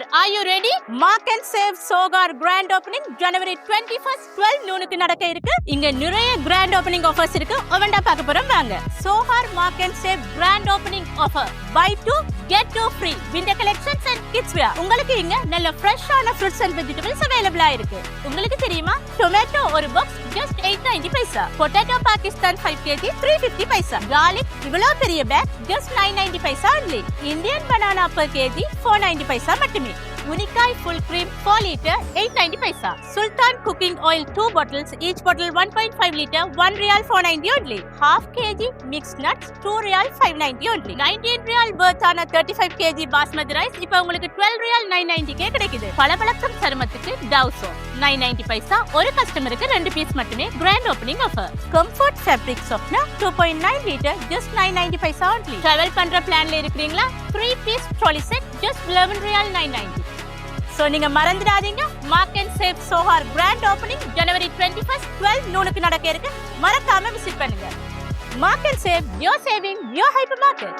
Sohar, are you ready? Mark and Save Sohar grand opening January 21st 12 noonku நடக்க இருக்கு. இங்க நிறைய grand opening offers இருக்கு. ஒவ்வொன்றா பார்க்க போறோம் வாங்க. Sohar Mark and Save grand opening offer. Buy 2 get 2 free. Winter collections and kids wear. உங்களுக்கு இங்க நல்ல ஃப்ரெஷ்ஷான fruits and vegetables available ஆ இருக்கு. உங்களுக்கு தெரியுமா? Tomato ஒரு box just 8.90 paisa. Potato Pakistan 5 kg 350 paisa. Garlic இவ்வளவு பெரிய bag just 9.90 paisa only. Indian banana per kg 4.90 paisa மட்டுமே. Unikai full cream 4 liter 8.90 paisa. Sultan cooking oil 2 bottles, each bottle 1.5 liter 1 real 4.90 only. Half kg mixed nuts 2 real 5.90 only. 19 real worth ஆன 35 kg basmati rice இப்போ உங்களுக்கு 12 real 9.90 K கிடைக்குது. பளபளக்கும் சருமத்துக்கு டவ்சோ 9.90 paisa ஒரு கஸ்டமருக்கு 2 piece மட்டுமே grand opening offer. Comfort fabric softener 2.9 liter just 9.90 paisa only. Travel பண்ற பிளான்ல இருக்கீங்களா? 3 piece trolley set just 11 real 9.90. So நீங்க மறந்துடாதீங்க Mark and Save Sohar grand opening January 21st 12 noonku நடக்க இருக்கு. மறக்காம விசிட் பண்ணுங்க. Mark and Save, your saving, your hypermarket.